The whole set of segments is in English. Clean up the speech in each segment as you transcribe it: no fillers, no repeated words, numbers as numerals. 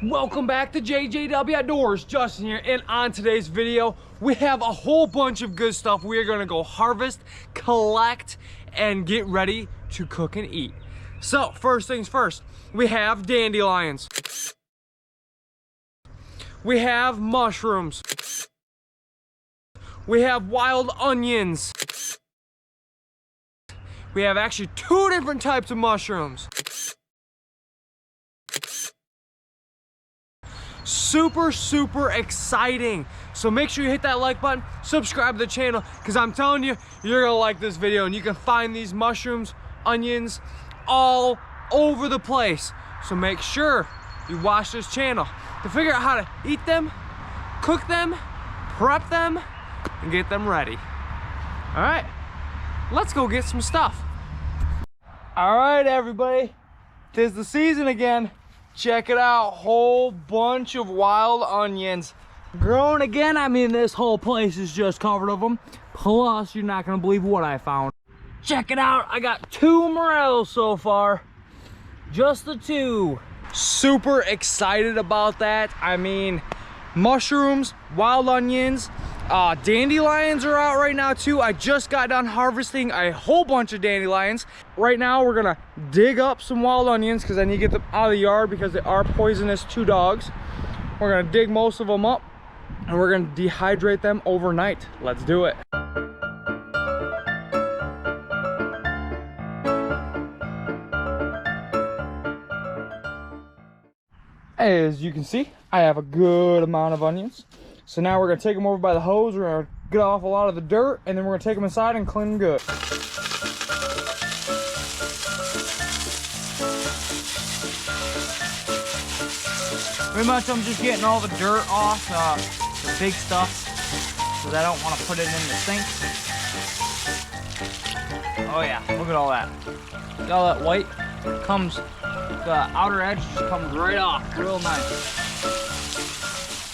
Welcome back to JJW Outdoors. Justin here, and on today's video, we have a whole bunch of good stuff we are gonna go harvest, collect, and get ready to cook and eat. So, first things first, we have dandelions. We have mushrooms. We have wild onions. We have actually two different types of mushrooms. Super exciting. So make sure you hit that like button, subscribe to the channel, because I'm telling you, you're gonna like this video, and you can find these mushrooms, onions, all over the place. So make sure you watch this channel to figure out how to eat them, cook them, prep them, and get them ready. All right, let's go get some stuff. All right, everybody, 'tis the season again. Check it out, whole bunch of wild onions. Growing again, I mean, this whole place is just covered of them. Plus, you're not gonna believe what I found. Check it out, I got 2 morels so far. Just the 2. Super excited about that. I mean, mushrooms, wild onions, dandelions are out right now too. I just got done harvesting a whole bunch of dandelions. Right now we're gonna dig up some wild onions because I need to get them out of the yard because they are poisonous to dogs. We're gonna dig most of them up and we're gonna dehydrate them overnight. Let's do it. As you can see, I have a good amount of onions. So now we're gonna take them over by the hose. We're gonna get off a lot of the dirt, and then we're gonna take them inside and clean them good. Pretty much I'm just getting all the dirt off, the big stuff, because I don't want to put it in the sink. Oh yeah, look at all that. Look at all that white. Comes, the outer edge just comes right off, real nice.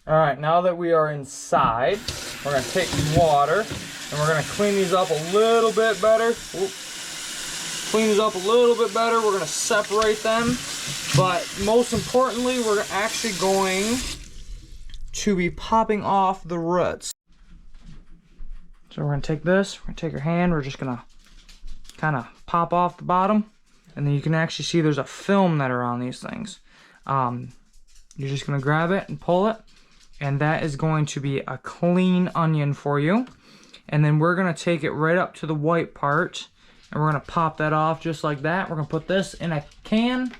All right, now that we are inside, we're gonna take some water and we're gonna clean these up a little bit better. Oop. Clean these up a little bit better. We're gonna separate them, but most importantly, we're actually going to be popping off the roots. So we're gonna take this, we're gonna take your hand, we're just gonna kind of pop off the bottom, and then you can actually see there's a film that are on these things. You're just gonna grab it and pull it, and that is going to be a clean onion for you. And then we're gonna take it right up to the white part, and we're gonna pop that off just like that. We're gonna put this in a can,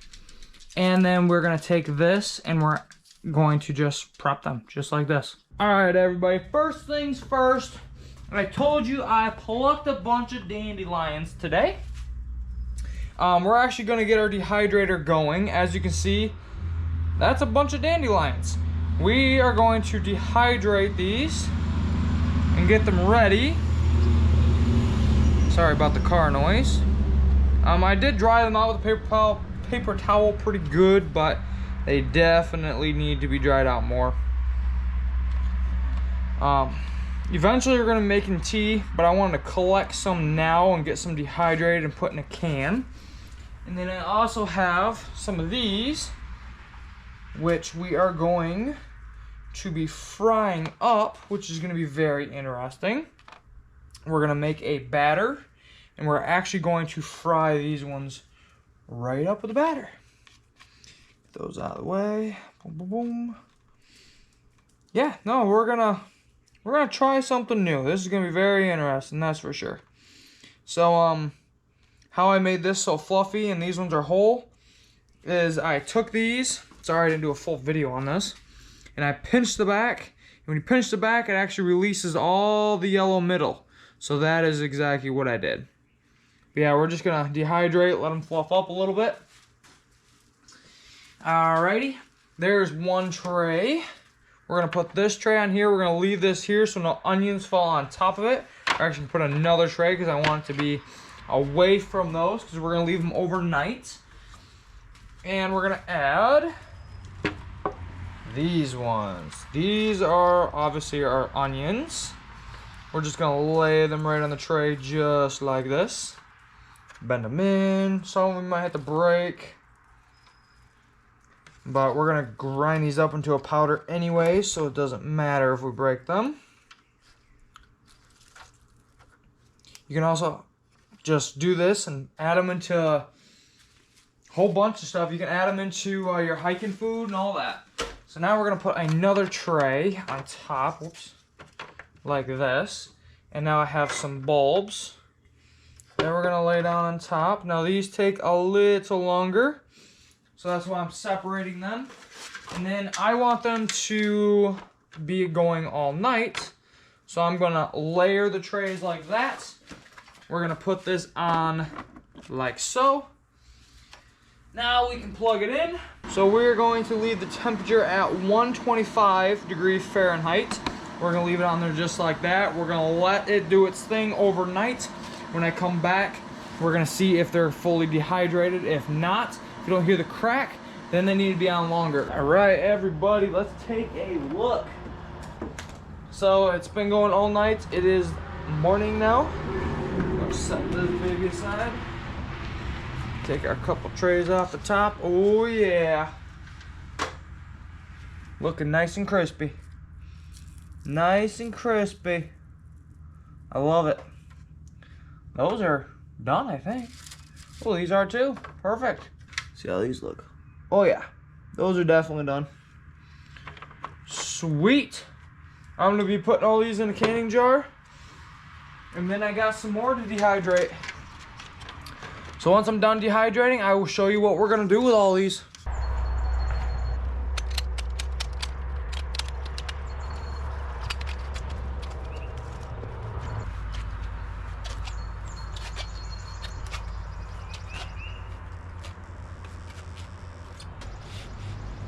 and then we're gonna take this and we're going to just prep them just like this. All right, everybody, first things first, I told you I plucked a bunch of dandelions today. We're actually gonna get our dehydrator going. As you can see, that's a bunch of dandelions. We are going to dehydrate these and get them ready. Sorry about the car noise. I did dry them out with a paper towel pretty good, but they definitely need to be dried out more. Eventually we're gonna make tea, but I wanted to collect some now and get some dehydrated and put in a can. And then I also have some of these, which we are going to be frying up, which is going to be very interesting. We're going to make a batter, and we're actually going to fry these ones right up with the batter. Get those out of the way. Boom, boom, boom. Yeah, no, we're gonna try something new. This is going to be very interesting, that's for sure. So, how I made this so fluffy and these ones are whole is I took these. Sorry I didn't do a full video on this. And I pinched the back. And when you pinch the back, it actually releases all the yellow middle. So that is exactly what I did. But yeah, we're just gonna dehydrate, let them fluff up a little bit. Alrighty, there's one tray. We're gonna put this tray on here. We're gonna leave this here so no onions fall on top of it. We're actually gonna put another tray because I want it to be away from those because we're gonna leave them overnight. And we're gonna add these ones. These are obviously our onions. We're just gonna lay them right on the tray just like this. Bend them in. Some we might have to break. but we're gonna grind these up into a powder anyway, so it doesn't matter if we break them. You can also just do this and add them into a whole bunch of stuff. You can add them into your hiking food and all that. So now we're gonna put another tray on top, whoops, like this. And now I have some bulbs. Then we're gonna lay down on top. Now these take a little longer, so that's why I'm separating them. And then I want them to be going all night, so I'm gonna layer the trays like that. We're gonna put this on like so. Now we can plug it in. So we're going to leave the temperature at 125 degrees Fahrenheit. We're gonna leave it on there just like that. We're gonna let it do its thing overnight. When I come back, we're gonna see if they're fully dehydrated. If not, if you don't hear the crack, then they need to be on longer. All right, everybody, let's take a look. So it's been going all night. It is morning now. Let's set this baby aside. Take our couple trays off the top. Oh yeah. Looking nice and crispy. Nice and crispy. I love it. Those are done, I think. Oh, these are too. Perfect. See how these look. Oh yeah, those are definitely done. Sweet. I'm gonna be putting all these in a canning jar. And then I got some more to dehydrate. So once I'm done dehydrating, I will show you what we're gonna do with all these.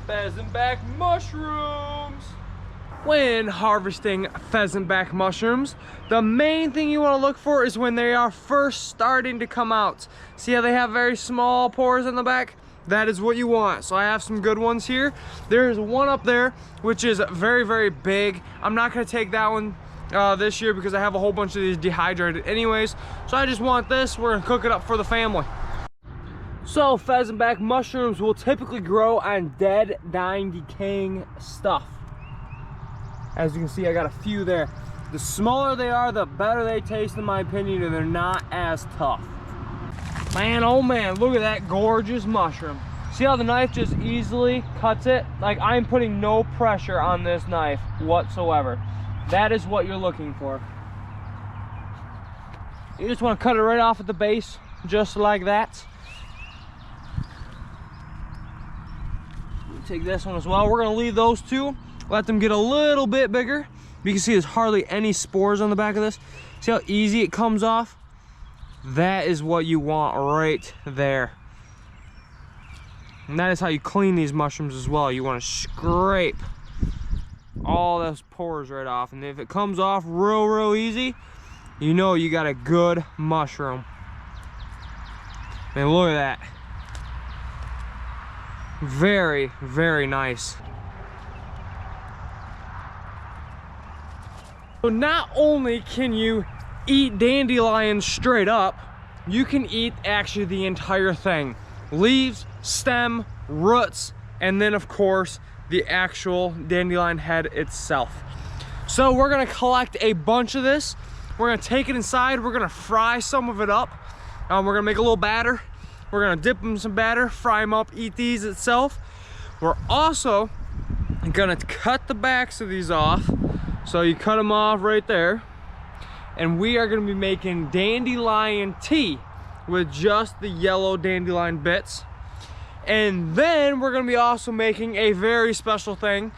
Pheasantback mushrooms. When harvesting pheasantback mushrooms, the main thing you want to look for is when they are first starting to come out. See how they have very small pores in the back? That is what you want. So I have some good ones here. There's one up there which is very, very big. I'm not going to take that one this year because I have a whole bunch of these dehydrated anyways. So I just want this. We're going to cook it up for the family. So pheasantback mushrooms will typically grow on dead, dying, decaying stuff. As you can see, I got a few there. The smaller they are, the better they taste in my opinion, and they're not as tough. Man, oh man, look at that gorgeous mushroom. See how the knife just easily cuts it? Like, I'm putting no pressure on this knife whatsoever. That is what you're looking for. You just want to cut it right off at the base, just like that. Take this one as well. We're gonna leave those two, let them get a little bit bigger. You can see there's hardly any spores on the back of this. See how easy it comes off? That is what you want right there. And that is how you clean these mushrooms as well. You want to scrape all those pores right off. And if it comes off real easy, you know you got a good mushroom. Man, look at that. Very, very nice. So not only can you eat dandelions straight up, you can eat actually the entire thing. Leaves, stem, roots, and then of course the actual dandelion head itself. So we're gonna collect a bunch of this. We're gonna take it inside. We're gonna fry some of it up. We're gonna make a little batter. We're gonna dip them in some batter, fry them up, eat these itself. We're also gonna cut the backs of these off. So you cut them off right there. And we are gonna be making dandelion tea with just the yellow dandelion bits. And then we're gonna be also making a very special thing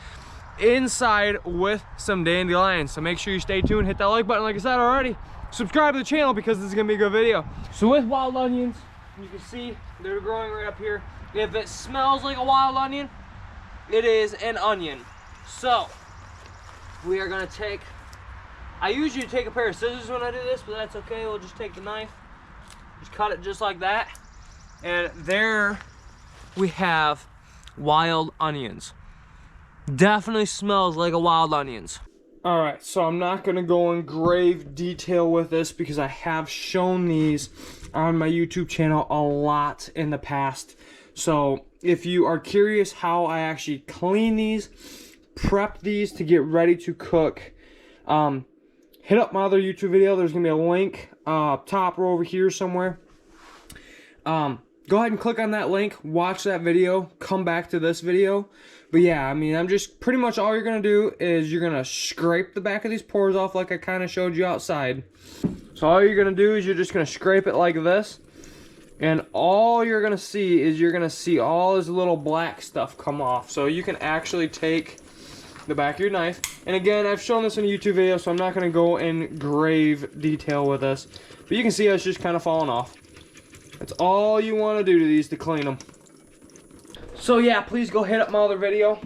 inside with some dandelions. So make sure you stay tuned, hit that like button like I said already. Subscribe to the channel because this is gonna be a good video. So with wild onions, you can see they're growing right up here. If it smells like a wild onion, it is an onion. So we are gonna take, I usually take a pair of scissors when I do this, but that's okay. We'll just take the knife, just cut it just like that. And there we have wild onions. Definitely smells like a wild onions. All right, so I'm not gonna go in grave detail with this because I have shown these on my YouTube channel a lot in the past. So if you are curious how I actually clean these, prep these to get ready to cook, hit up my other YouTube video. There's gonna be a link up top or over here somewhere. Go ahead and click on that link, watch that video, come back to this video. But yeah, I mean, I'm just pretty much all you're gonna do is you're gonna scrape the back of these pores off like I kind of showed you outside. So all you're gonna do is you're just gonna scrape it like this, and all you're gonna see is you're gonna see all this little black stuff come off. So you can actually take the back of your knife, and again, I've shown this in a YouTube video, so I'm not gonna go in grave detail with this, but you can see it's just kind of falling off. That's all you want to do to these to clean them. So yeah, please go hit up my other video.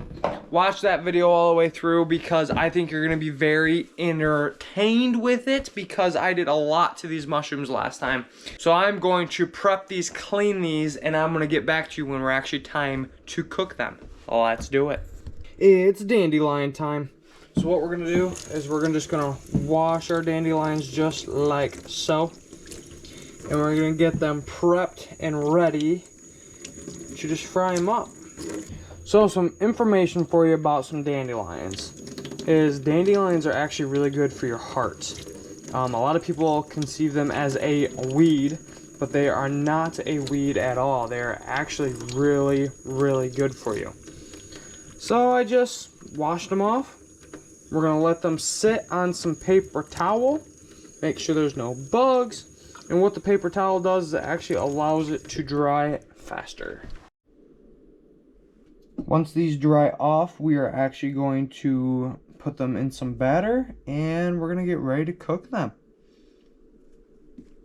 Watch that video all the way through because I think you're going to be very entertained with it because I did a lot to these mushrooms last time. So I'm going to prep these, clean these, and I'm going to get back to you when we're actually time to cook them. Let's do it. It's dandelion time. So what we're going to do is we're just going to wash our dandelions just like so. And we're gonna get them prepped and ready to just fry them up. So some information for you about some dandelions is dandelions are actually really good for your heart. A lot of people conceive them as a weed, but they are not a weed at all. They are actually really, really good for you. So I just washed them off. We're gonna let them sit on some paper towel. Make sure there's no bugs. And what the paper towel does is it actually allows it to dry faster. Once these dry off, we are actually going to put them in some batter and we're going to get ready to cook them.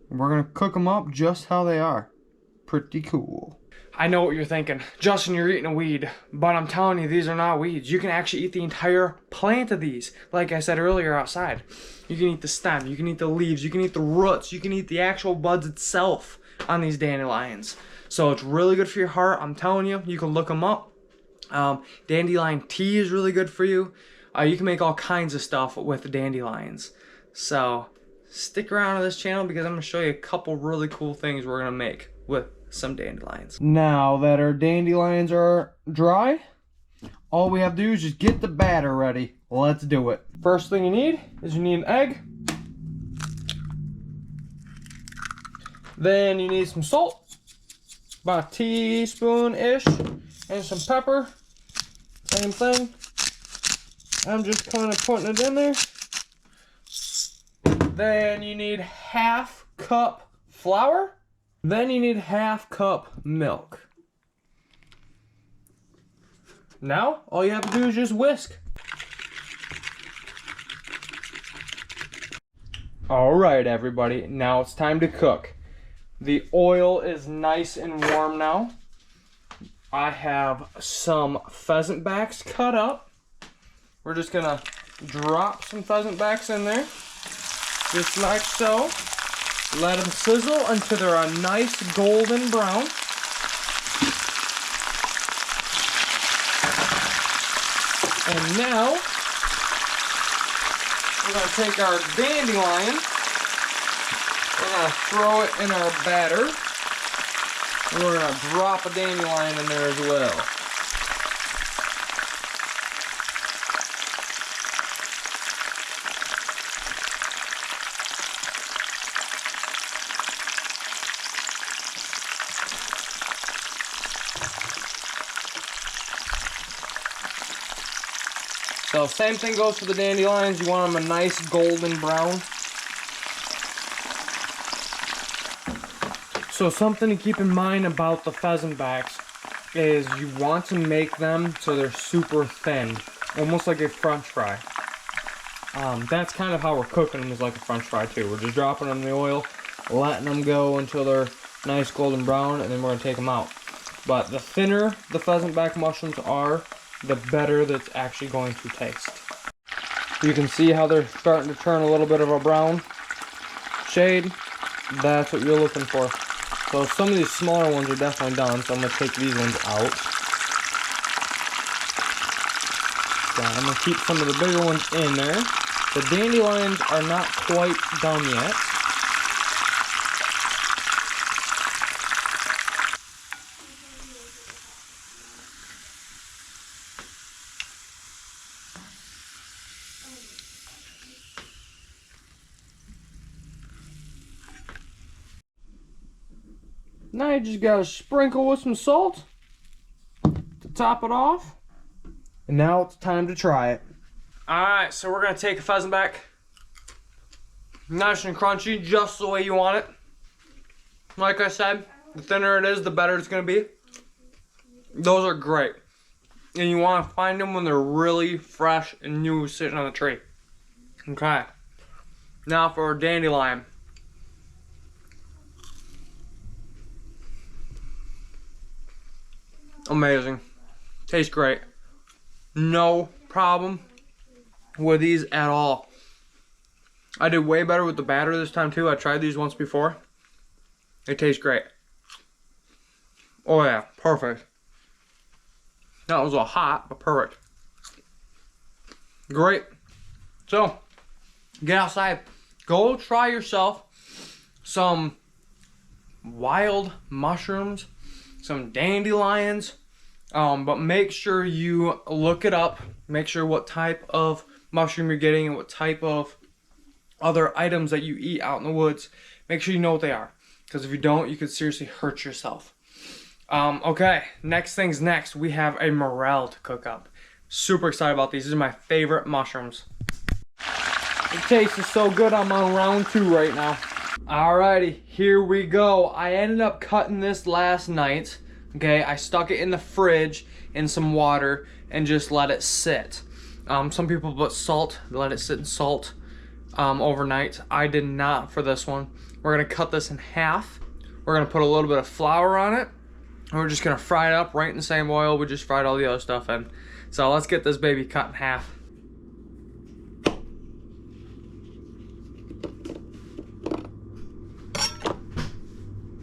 We're going to cook them up just how they are. Pretty cool. I know what you're thinking. Justin, you're eating a weed. But I'm telling you, these are not weeds. You can actually eat the entire plant of these. Like I said earlier outside. You can eat the stem. You can eat the leaves. You can eat the roots. You can eat the actual buds itself on these dandelions. So it's really good for your heart. I'm telling you. You can look them up. Dandelion tea is really good for you. You can make all kinds of stuff with the dandelions. So stick around to this channel because I'm going to show you a couple really cool things we're going to make with some dandelions. Now that our dandelions are dry, all we have to do is just get the batter ready. Let's do it. First thing you need is you need an egg. Then you need some salt, about a teaspoon-ish, and some pepper. Same thing. I'm just kind of putting it in there. Then you need half cup flour. Then you need half cup milk. Now, all you have to do is just whisk. Alright everybody, now it's time to cook. The oil is nice and warm now. I have some pheasant backs cut up. We're just gonna drop some pheasant backs in there. Just like so. Let them sizzle until they're a nice golden brown. And now, we're going to take our dandelion, we're going to throw it in our batter, and we're going to drop a dandelion in there as well. So same thing goes for the dandelions. You want them a nice golden brown. So something to keep in mind about the pheasant backs is you want to make them so they're super thin, almost like a french fry. That's kind of how we're cooking them, is like a french fry too. We're just dropping them in the oil, letting them go until they're nice golden brown, and then we're going to take them out. But the thinner the pheasant back mushrooms are, the better that's actually going to taste. You can see how they're starting to turn a little bit of a brown shade. That's what you're looking for. So some of these smaller ones are definitely done, so I'm going to take these ones out. So I'm going to keep some of the bigger ones in there. The dandelions are not quite done yet. Now you just gotta sprinkle with some salt to top it off. And now it's time to try it. Alright, so we're gonna take a pheasant back. Nice and crunchy, just the way you want it. Like I said, the thinner it is, the better it's gonna be. Those are great. And you wanna find them when they're really fresh and new sitting on the tree. Okay. Now for our dandelion. Amazing. Tastes great. No problem with these at all. I did way better with the batter this time too. I tried these once before. It tastes great. Oh yeah, perfect. That was a hot, but perfect. Great. So, get outside. Go try yourself some wild mushrooms, some dandelions, but make sure you look it up. Make sure what type of mushroom you're getting and what type of other items that you eat out in the woods. Make sure you know what they are, because if you don't, you could seriously hurt yourself. Okay, next thing's next. We have a morel to cook up. Super excited about these. These are my favorite mushrooms. The taste is so good, I'm on round 2 right now. Alrighty, here we go. I ended up cutting this last night. Okay, I stuck it in the fridge in some water and just let it sit. Some people put salt, let it sit in salt overnight. I did not for this one. We're gonna cut this in half. We're gonna put a little bit of flour on it. And we're just gonna fry it up right in the same oil we just fried all the other stuff in. So let's get this baby cut in half.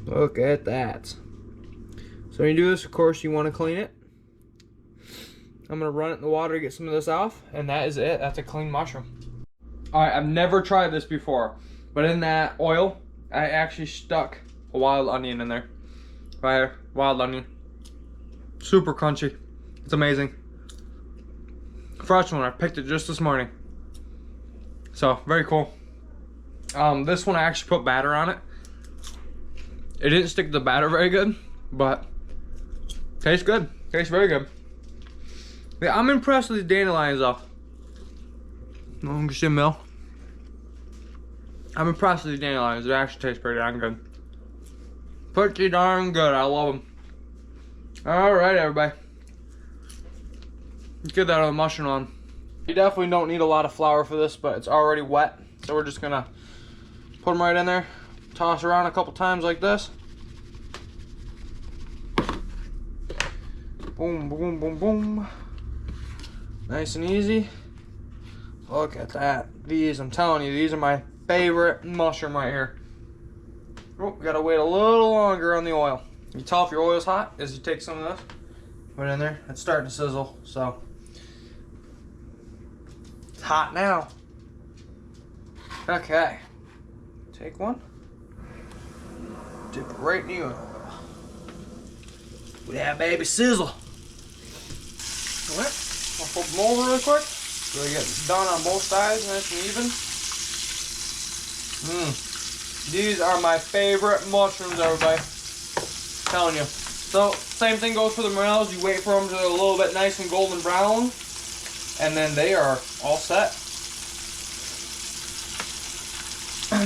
Look at that. So when you do this, of course, you want to clean it. I'm going to run it in the water to get some of this off, and that is it. That's a clean mushroom. Alright, I've never tried this before, but in that oil, I actually stuck a wild onion in there. Right, wild onion. Super crunchy. It's amazing. Fresh one, I picked it just this morning. So, very cool. This one I actually put batter on it. It didn't stick to the batter very good, but tastes good. Tastes very good. Yeah, I'm impressed with these dandelions though. I'm impressed with these dandelions. They actually taste pretty darn good. Pretty darn good. I love them. Alright, everybody. Let's get that other mushroom on. You definitely don't need a lot of flour for this, but it's already wet. So we're just gonna put them right in there. Toss around a couple times like this. Boom, boom, boom, boom. Nice and easy. Look at that. These, I'm telling you, these are my favorite mushroom right here. Oh, gotta wait a little longer on the oil. You tell if your oil's hot as you take some of this, put it in there. It's starting to sizzle, so it's hot now. Okay, take one. Dip it right in the oil. Yeah, baby, sizzle. Alright, I'll flip them over real quick so they get done on both sides, nice and even. These are my favorite mushrooms, everybody. I'm telling you. So, same thing goes for the morels. You wait for them to be a little bit nice and golden brown, and then they are all set.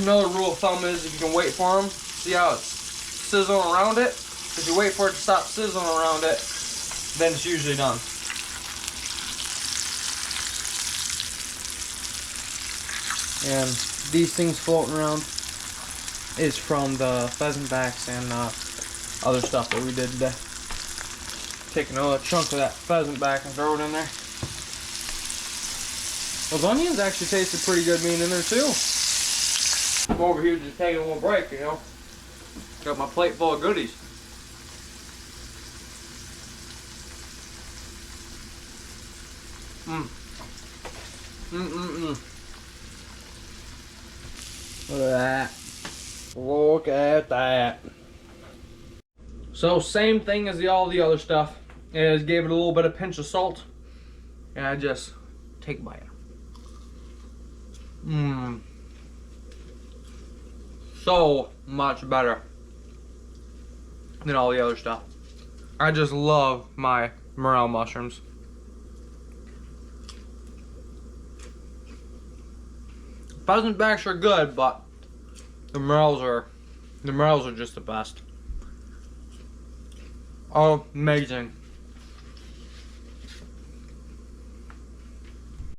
Another rule of thumb is if you can wait for them, see how it's sizzling around it. If you wait for it to stop sizzling around it, then it's usually done. And these things floating around is from the pheasant backs and other stuff that we did today. Take another chunk of that pheasant back and throw it in there. Those onions actually tasted pretty good being in there too. I'm over here just taking a little break, you know. Got my plate full of goodies. Look at that. Look at that. So same thing as all the other stuff. Is gave it a little bit of pinch of salt. And I just take a bite. So much better. than all the other stuff. I just love my morel mushrooms. Pheasant backs are good, but the morels are just the best. Oh, amazing.